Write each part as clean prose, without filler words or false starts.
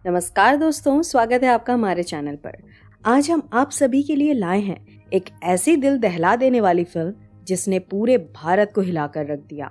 नमस्कार दोस्तों, स्वागत है आपका हमारे चैनल पर। आज हम आप सभी के लिए लाए हैं एक ऐसी दिल दहला देने वाली फिल्म जिसने पूरे भारत को हिलाकर रख दिया।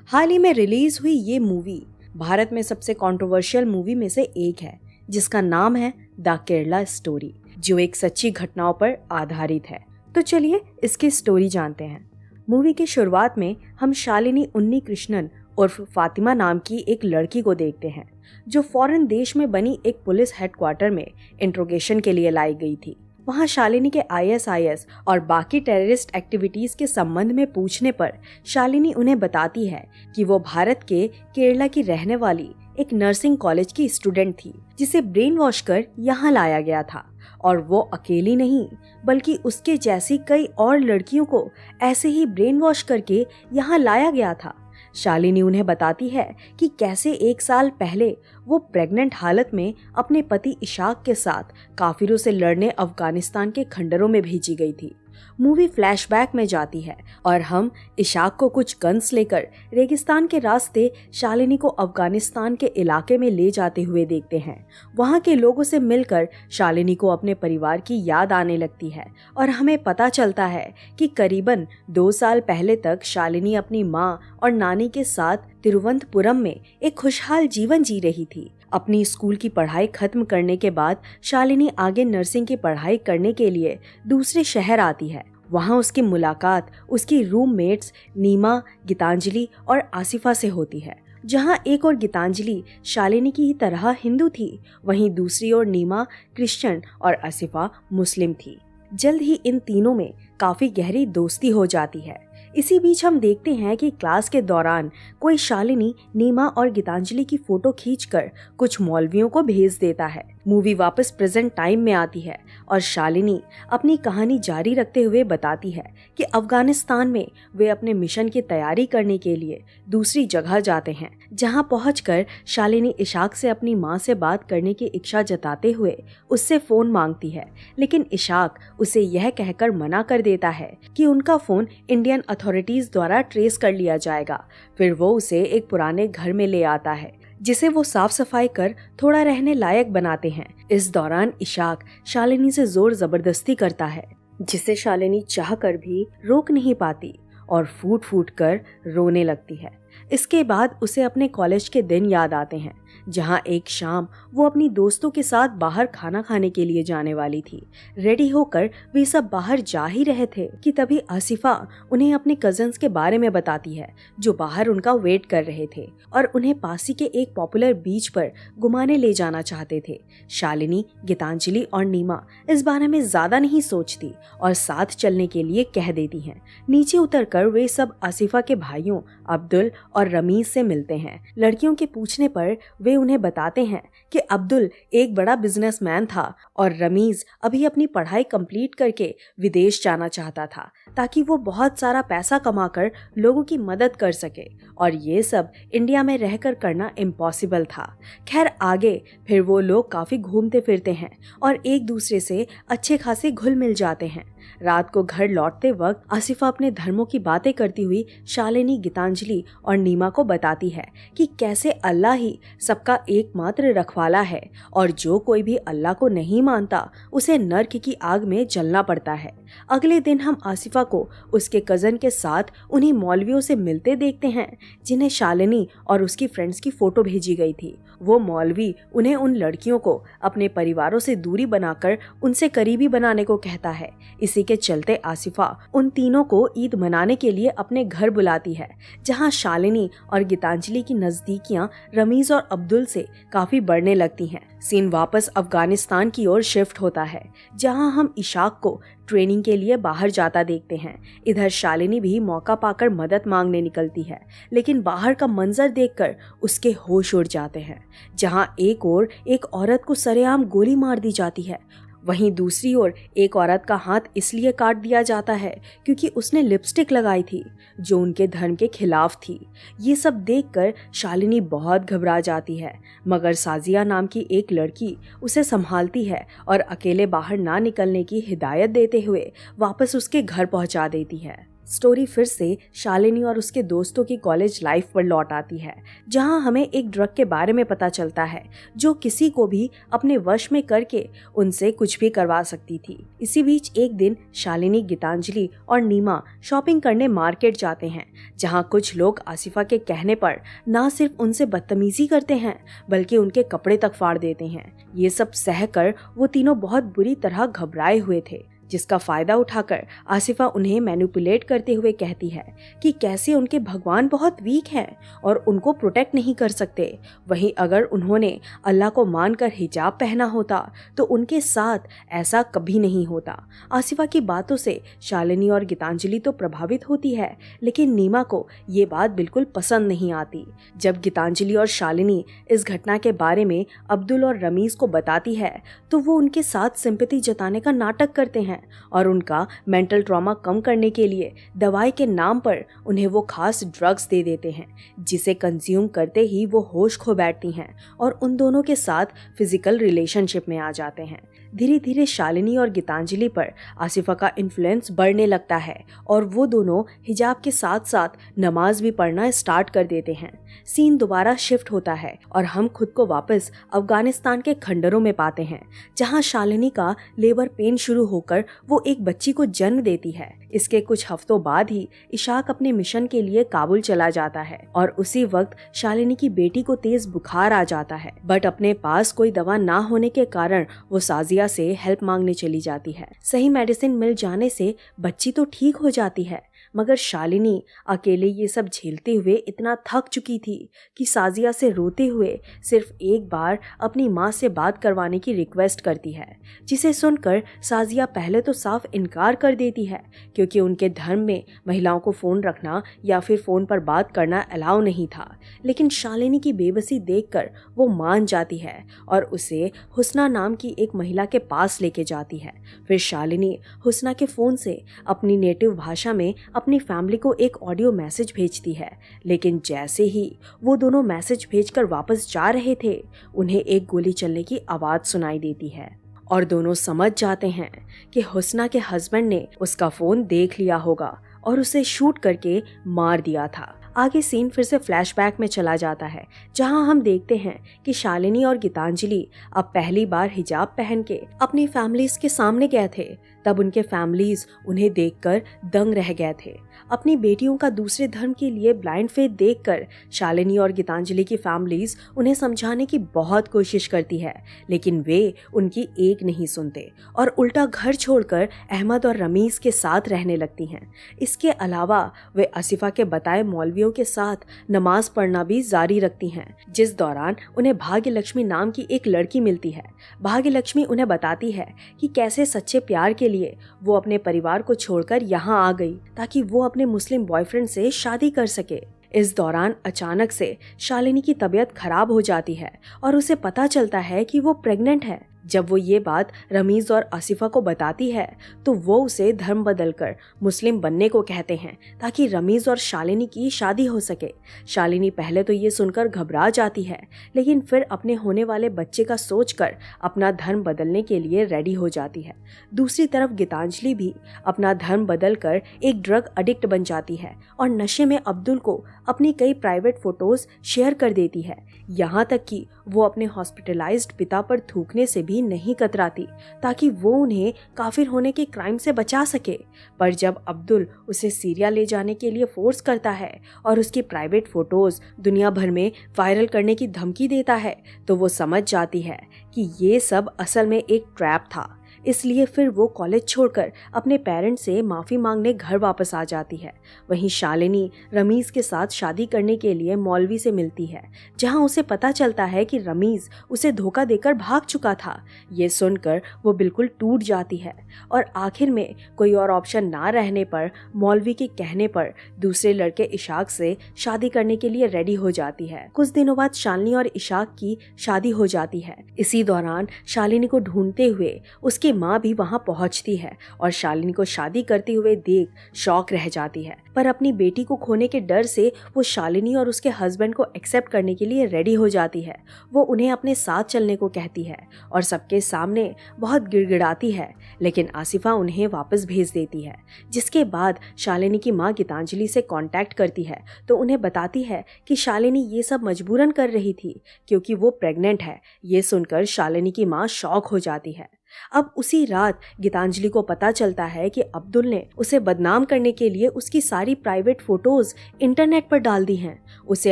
हाल ही में रिलीज हुई ये मूवी भारत में सबसे कंट्रोवर्शियल मूवी में से एक है, जिसका नाम है द केरला स्टोरी, जो एक सच्ची घटनाओं पर आधारित है। तो चलिए इसकी स्टोरी जानते हैं। मूवी की शुरुआत में हम शालिनी उन्नीकृष्णन उर्फ फातिमा नाम की एक लड़की को देखते हैं, जो फॉरेन देश में बनी एक पुलिस हेडक्वार्टर में इंट्रोगेशन के लिए लाई गई थी। वहां शालिनी के ISIS और बाकी टेररिस्ट एक्टिविटीज के संबंध में पूछने पर शालिनी उन्हें बताती है कि वो भारत के केरला की रहने वाली एक नर्सिंग कॉलेज की स्टूडेंट थी, जिसे ब्रेन वॉश कर यहाँ लाया गया था। और वो अकेली नहीं, बल्कि उसके जैसी कई और लड़कियों को ऐसे ही ब्रेन वॉश करके यहाँ लाया गया था। शालिनी उन्हें बताती है कि कैसे 1 साल पहले वो प्रेग्नेंट हालत में अपने पति इशाक के साथ काफिरों से लड़ने अफगानिस्तान के खंडरों में भेजी गई थी। मूवी फ्लैशबैक में जाती है और हम इशाक को कुछ गन्स लेकर रेगिस्तान के रास्ते शालिनी को अफगानिस्तान के इलाके में ले जाते हुए देखते हैं। वहां के लोगों से मिलकर शालिनी को अपने परिवार की याद आने लगती है और हमें पता चलता है कि करीबन 2 साल पहले तक शालिनी अपनी माँ और नानी के साथ तिरुवनंतपुरम में एक खुशहाल जीवन जी रही थी। अपनी स्कूल की पढ़ाई खत्म करने के बाद शालिनी आगे नर्सिंग की पढ़ाई करने के लिए दूसरे शहर आती है। वहां उसकी मुलाकात उसकी रूममेट्स नीमा, गीतांजलि और आसिफा से होती है। जहां एक और गीतांजलि शालिनी की ही तरह हिंदू थी, वहीं दूसरी ओर नीमा क्रिश्चियन और आसिफा मुस्लिम थी। जल्द ही इन तीनों में काफी गहरी दोस्ती हो जाती है। इसी बीच हम देखते हैं कि क्लास के दौरान कोई शालिनी, नीमा और गीतांजलि की फोटो खींचकर कुछ मौलवियों को भेज देता है। मूवी वापस प्रेजेंट टाइम में आती है और शालिनी अपनी कहानी जारी रखते हुए बताती है कि अफगानिस्तान में वे अपने मिशन की तैयारी करने के लिए दूसरी जगह जाते हैं, जहां पहुंचकर शालिनी इशाक से अपनी मां से बात करने की इच्छा जताते हुए उससे फोन मांगती है, लेकिन इशाक उसे यह कहकर मना कर देता है कि उनका फोन इंडियन अथॉरिटीज द्वारा ट्रेस कर लिया जाएगा। फिर वो उसे एक पुराने घर में ले आता है, जिसे वो साफ सफाई कर थोड़ा रहने लायक बनाते हैं। इस दौरान इशाक शालिनी से जोर जबरदस्ती करता है, जिसे शालिनी चाह कर भी रोक नहीं पाती और फूट फूट कर रोने लगती है। इसके बाद उसे अपने कॉलेज के दिन याद आते हैं, जहां एक शाम वो अपनी दोस्तों के साथ बाहर खाना खाने के लिए जाने वाली थी। रेडी होकर वे सब बाहर जा ही रहे थे कि तभी आसिफा उन्हें अपने कजन्स के बारे में बताती है, जो बाहर उनका वेट कर रहे थे और उन्हें पासी के एक पॉपुलर बीच पर घुमाने ले जाना चाहते थे। शालिनी, गीतांजलि और नीमा इस बारे में ज्यादा नहीं सोचती और साथ चलने के लिए कह देती हैं। नीचे उतरकर वे सब आसिफा के भाइयों अब्दुल और रमीज से मिलते हैं। लड़कियों के पूछने पर वे उन्हें बताते हैं कि अब्दुल एक बड़ा बिजनेसमैन था और रमीज अभी अपनी पढ़ाई कंप्लीट करके विदेश जाना चाहता था, ताकि वो बहुत सारा पैसा कमाकर लोगों की मदद कर सके, और ये सब इंडिया में रहकर करना इम्पॉसिबल था। खैर आगे फिर वो लोग काफी घूमते फिरते हैं और एक दूसरे से अच्छे खासे घुल मिल जाते हैं। रात को घर लौटते वक्त आसिफा अपने धर्मों की बातें करती हुई शालिनी, गीतांजलि और नीमा को बताती है कि कैसे अल्लाह ही सबका एकमात्र रखवाला है और जो कोई भी अल्लाह को नहीं मानता उसे नर्क की आग में जलना पड़ता है। अगले दिन हम आसिफा को उसके कजन के साथ उन्हीं मौलवियों से मिलते देखते हैं, जिन्हें शालिनी और उसकी फ्रेंड्स की फोटो भेजी गई थी। वो मौलवी उन्हें उन लड़कियों को अपने परिवारों से दूरी बनाकर उनसे करीबी बनाने को कहता है। इसी के चलते आसिफा उन तीनों को ईद मनाने के लिए अपने घर बुलाती है, जहां शालिनी और गीतांजलि की नजदीकियां रमीज और अब्दुल से काफी बढ़ने लगती हैं। सीन वापस अफगानिस्तान की ओर शिफ्ट होता है, जहां हम इशाक को ट्रेनिंग के लिए बाहर जाता देखते हैं। इधर शालिनी भी मौका पाकर मदद मांगने निकलती है, लेकिन बाहर का मंजर देखकर उसके होश उड़ जाते हैं, जहां एक ओर एक औरत को सरेआम गोली मार दी जाती है, वहीं दूसरी ओर एक औरत का हाथ इसलिए काट दिया जाता है क्योंकि उसने लिपस्टिक लगाई थी, जो उनके धर्म के खिलाफ थी। ये सब देखकर शालिनी बहुत घबरा जाती है, मगर साजिया नाम की एक लड़की उसे संभालती है और अकेले बाहर ना निकलने की हिदायत देते हुए वापस उसके घर पहुंचा देती है। स्टोरी फिर से शालिनी और उसके दोस्तों की कॉलेज लाइफ पर लौट आती है, जहां हमें एक ड्रग के बारे में पता चलता है जो किसी को भी अपने वश में करके उनसे कुछ भी करवा सकती थी। इसी बीच एक दिन शालिनी, गीतांजलि और नीमा शॉपिंग करने मार्केट जाते हैं, जहां कुछ लोग आसिफा के कहने पर ना सिर्फ उनसे बदतमीजी करते हैं बल्कि उनके कपड़े तक फाड़ देते हैं। ये सब सहकर वो तीनों बहुत बुरी तरह घबराए हुए थे, जिसका फायदा उठाकर आसिफा उन्हें मैनिपुलेट करते हुए कहती है कि कैसे उनके भगवान बहुत वीक हैं और उनको प्रोटेक्ट नहीं कर सकते। वहीं अगर उन्होंने अल्लाह को मानकर हिजाब पहना होता तो उनके साथ ऐसा कभी नहीं होता। आसिफा की बातों से शालिनी और गीतांजलि तो प्रभावित होती है, लेकिन नीमा को ये बात बिल्कुल पसंद नहीं आती। जब गीतांजलि और शालिनी इस घटना के बारे में अब्दुल और रमीज को बताती है तो वो उनके साथ सिंपैथी जताने का नाटक करते हैं और उनका मेंटल ट्रॉमा कम करने के लिए दवाई के नाम पर उन्हें वो खास ड्रग्स दे देते हैं, जिसे कंज्यूम करते ही वो होश खो बैठती हैं और उन दोनों के साथ फिजिकल रिलेशनशिप में आ जाते हैं। धीरे धीरे शालिनी और गीतांजलि पर आसिफा का इन्फ्लुएंस बढ़ने लगता है और वो दोनों हिजाब के साथ साथ नमाज भी पढ़ना स्टार्ट कर देते हैं। सीन दोबारा शिफ्ट होता है और हम खुद को वापस अफगानिस्तान के खंडरों में पाते हैं, जहां शालिनी का लेबर पेन शुरू होकर वो एक बच्ची को जन्म देती है। इसके कुछ हफ्तों बाद ही इशाक अपने मिशन के लिए काबुल चला जाता है और उसी वक्त शालिनी की बेटी को तेज बुखार आ जाता है, बट अपने पास कोई दवा ना होने के कारण वो साजिया से हेल्प मांगने चली जाती है। सही मेडिसिन मिल जाने से बच्ची तो ठीक हो जाती है, मगर शालिनी अकेले ये सब झेलते हुए इतना थक चुकी थी कि साजिया से रोते हुए सिर्फ एक बार अपनी माँ से बात करवाने की रिक्वेस्ट करती है, जिसे सुनकर साजिया पहले तो साफ इनकार कर देती है, क्योंकि उनके धर्म में महिलाओं को फ़ोन रखना या फिर फ़ोन पर बात करना अलाउ नहीं था। लेकिन शालिनी की बेबसी देखकर वो मान जाती है और उसे हुस्ना नाम की एक महिला के पास लेके जाती है। फिर शालिनी हुस्ना के फ़ोन से अपनी नेटिव भाषा में अपनी फैमिली को एक ऑडियो मैसेज भेजती है, लेकिन जैसे ही वो दोनों मैसेज भेजकर वापस जा रहे थे, उन्हें एक गोली चलने की आवाज़ सुनाई देती है और दोनों समझ जाते हैं कि हुस्ना के हस्बैंड ने उसका फ़ोन देख लिया होगा और उसे शूट करके मार दिया था। आगे सीन फिर से फ्लैशबैक में चला जाता है, जहां हम देखते हैं कि शालिनी और गीतांजलि अब पहली बार हिजाब पहन के अपनी फैमिलीज के सामने गए थे। तब उनके फैमिलीज उन्हें देखकर दंग रह गए थे। अपनी बेटियों का दूसरे धर्म के लिए ब्लाइंड फेथ देखकर शालिनी और गीतांजलि की फैमिलीज उन्हें समझाने की बहुत कोशिश करती है, लेकिन वे उनकी एक नहीं सुनते और उल्टा घर छोड़कर अहमद और रमीज के साथ रहने लगती हैं। इसके अलावा वे आसिफा के बताए मौलवियों के साथ नमाज पढ़ना भी जारी रखती हैं, जिस दौरान उन्हें भाग्य लक्ष्मी नाम की एक लड़की मिलती है। भाग्य लक्ष्मी उन्हें बताती है कि कैसे सच्चे प्यार के लिए वो अपने परिवार को छोड़कर यहाँ आ गई ताकि वो अपने मुस्लिम बॉयफ्रेंड से शादी कर सके। इस दौरान अचानक से शालिनी की तबीयत खराब हो जाती है और उसे पता चलता है कि वो प्रेग्नेंट है। जब वो ये बात रमीज और आसिफा को बताती है तो वो उसे धर्म बदलकर मुस्लिम बनने को कहते हैं ताकि रमीज और शालिनी की शादी हो सके। शालिनी पहले तो ये सुनकर घबरा जाती है, लेकिन फिर अपने होने वाले बच्चे का सोचकर अपना धर्म बदलने के लिए रेडी हो जाती है। दूसरी तरफ गीतांजलि भी अपना धर्म बदलकर एक ड्रग एडिक्ट बन जाती है और नशे में अब्दुल को अपनी कई प्राइवेट फोटोज शेयर कर देती है, यहाँ तक कि वो अपने हॉस्पिटलाइज्ड पिता पर थूकने से भी नहीं कतराती ताकि वो उन्हें काफिर होने के क्राइम से बचा सके। पर जब अब्दुल उसे सीरिया ले जाने के लिए फोर्स करता है और उसकी प्राइवेट फोटोज दुनिया भर में वायरल करने की धमकी देता है, तो वो समझ जाती है कि ये सब असल में एक ट्रैप था। इसलिए फिर वो कॉलेज छोड़कर अपने पेरेंट्स से माफ़ी मांगने घर वापस आ जाती है। वहीं शालिनी रमीज के साथ शादी करने के लिए मौलवी से मिलती है, जहां उसे पता चलता है कि रमीज उसे धोखा देकर भाग चुका था। ये सुनकर वो बिल्कुल टूट जाती है और आखिर में कोई और ऑप्शन ना रहने पर मौलवी के कहने पर दूसरे लड़के इशाक से शादी करने के लिए रेडी हो जाती है। कुछ दिनों बाद शालिनी और इशाक की शादी हो जाती है। इसी दौरान शालिनी को ढूंढते हुए उसकी माँ भी वहां पहुंचती है और शालिनी को शादी करते हुए देख शॉक रह जाती है। पर अपनी बेटी को खोने के डर से वो शालिनी और उसके हस्बैंड को एक्सेप्ट करने के लिए रेडी हो जाती है। वो उन्हें अपने साथ चलने को कहती है और सबके सामने बहुत गिड़गिड़ाती है, लेकिन आसिफा उन्हें वापस भेज देती है। जिसके बाद शालिनी की माँ गीतांजलि से कांटेक्ट करती है तो उन्हें बताती है कि शालिनी ये सब मजबूरन कर रही थी क्योंकि वो प्रेग्नेंट है। ये सुनकर शालिनी की माँ शॉक हो जाती है। अब उसी रात गीतांजलि को पता चलता है कि अब्दुल ने उसे बदनाम करने के लिए उसकी सारी प्राइवेट फोटोज इंटरनेट पर डाल दी हैं। उसे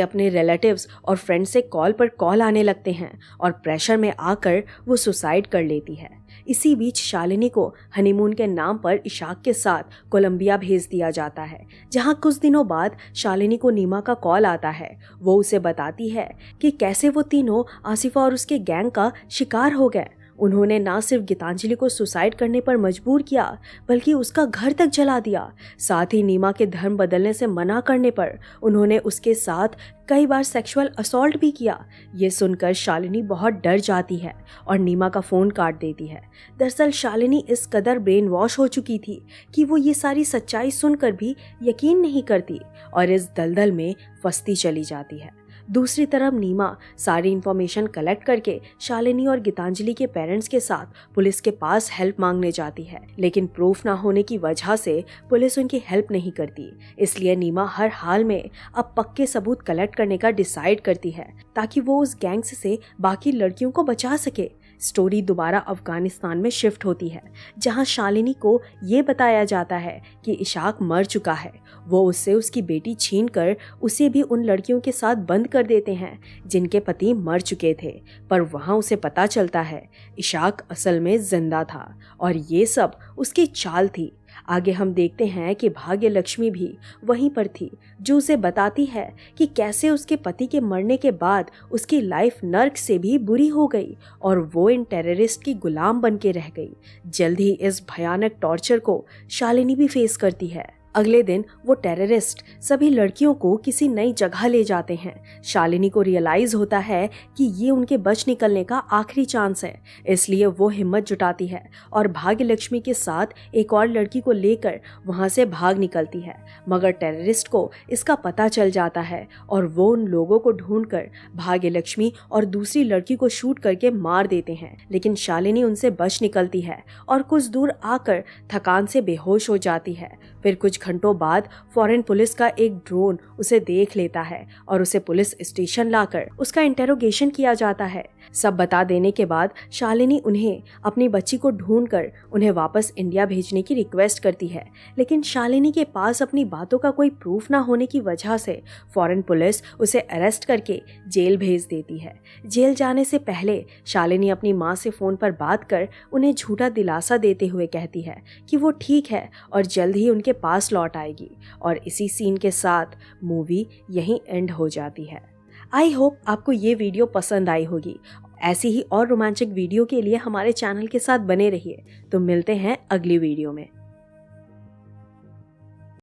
अपने रिलेटिव्स और फ्रेंड से कॉल पर कॉल आने लगते हैं और प्रेशर में आकर वो सुसाइड कर लेती है। इसी बीच शालिनी को हनीमून के नाम पर इशाक के साथ कोलंबिया भेज दिया जाता है, जहां कुछ दिनों बाद शालिनी को नीमा का कॉल आता है। वो उसे बताती है कि कैसे वो तीनों आसिफा और उसके गैंग का शिकार हो गए। उन्होंने ना सिर्फ गीतांजलि को सुसाइड करने पर मजबूर किया बल्कि उसका घर तक जला दिया। साथ ही नीमा के धर्म बदलने से मना करने पर उन्होंने उसके साथ कई बार सेक्सुअल असॉल्ट भी किया। ये सुनकर शालिनी बहुत डर जाती है और नीमा का फ़ोन काट देती है। दरअसल शालिनी इस कदर ब्रेन वॉश हो चुकी थी कि वो ये सारी सच्चाई सुनकर भी यकीन नहीं करती और इस दलदल में फंसती चली जाती है। दूसरी तरफ नीमा सारी इन्फॉर्मेशन कलेक्ट करके शालिनी और गीतांजलि के पेरेंट्स के साथ पुलिस के पास हेल्प मांगने जाती है, लेकिन प्रूफ ना होने की वजह से पुलिस उनकी हेल्प नहीं करती। इसलिए नीमा हर हाल में अब पक्के सबूत कलेक्ट करने का डिसाइड करती है ताकि वो उस गैंग्स से बाकी लड़कियों को बचा सके। स्टोरी दोबारा अफगानिस्तान में शिफ्ट होती है, जहां शालिनी को ये बताया जाता है कि इशाक मर चुका है। वो उससे उसकी बेटी छीनकर उसे भी उन लड़कियों के साथ बंद कर देते हैं जिनके पति मर चुके थे, पर वहां उसे पता चलता है इशाक असल में जिंदा था और ये सब उसकी चाल थी। आगे हम देखते हैं कि भाग्य लक्ष्मी भी वहीं पर थी, जो उसे बताती है कि कैसे उसके पति के मरने के बाद उसकी लाइफ नर्क से भी बुरी हो गई और वो इन टेररिस्ट की गुलाम बन के रह गई। जल्द ही इस भयानक टॉर्चर को शालिनी भी फेस करती है। अगले दिन वो टेररिस्ट सभी लड़कियों को किसी नई जगह ले जाते हैं। शालिनी को रियलाइज होता है कि ये उनके बच निकलने का आखिरी चांस है, इसलिए वो हिम्मत जुटाती है और भाग्य लक्ष्मी के साथ एक और लड़की को लेकर वहां से भाग निकलती है। मगर टेररिस्ट को इसका पता चल जाता है और वो उन लोगों को ढूंढकर भाग्य लक्ष्मी और दूसरी लड़की को शूट करके मार देते हैं, लेकिन शालिनी उनसे बच निकलती है और कुछ दूर आकर थकान से बेहोश हो जाती है। फिर कुछ घंटों बाद फॉरेन पुलिस का एक ड्रोन उसे देख लेता है और उसे पुलिस स्टेशन लाकर उसका इंटेरोगेशन किया जाता है। सब बता देने के बाद शालिनी उन्हें अपनी बच्ची को ढूंढकर उन्हें वापस इंडिया भेजने की रिक्वेस्ट करती है, लेकिन शालिनी के पास अपनी बातों का कोई प्रूफ ना होने की वजह से फॉरेन पुलिस उसे अरेस्ट करके जेल भेज देती है। जेल जाने से पहले शालिनी अपनी माँ से फ़ोन पर बात कर उन्हें झूठा दिलासा देते हुए कहती है कि वो ठीक है और जल्द ही उनके पास लौट आएगी, और इसी सीन के साथ मूवी यहीं एंड हो जाती है। आई होप आपको ये वीडियो पसंद आई होगी। ऐसी ही और रोमांचक वीडियो के लिए हमारे चैनल के साथ बने रहिए। तो मिलते हैं अगली वीडियो में।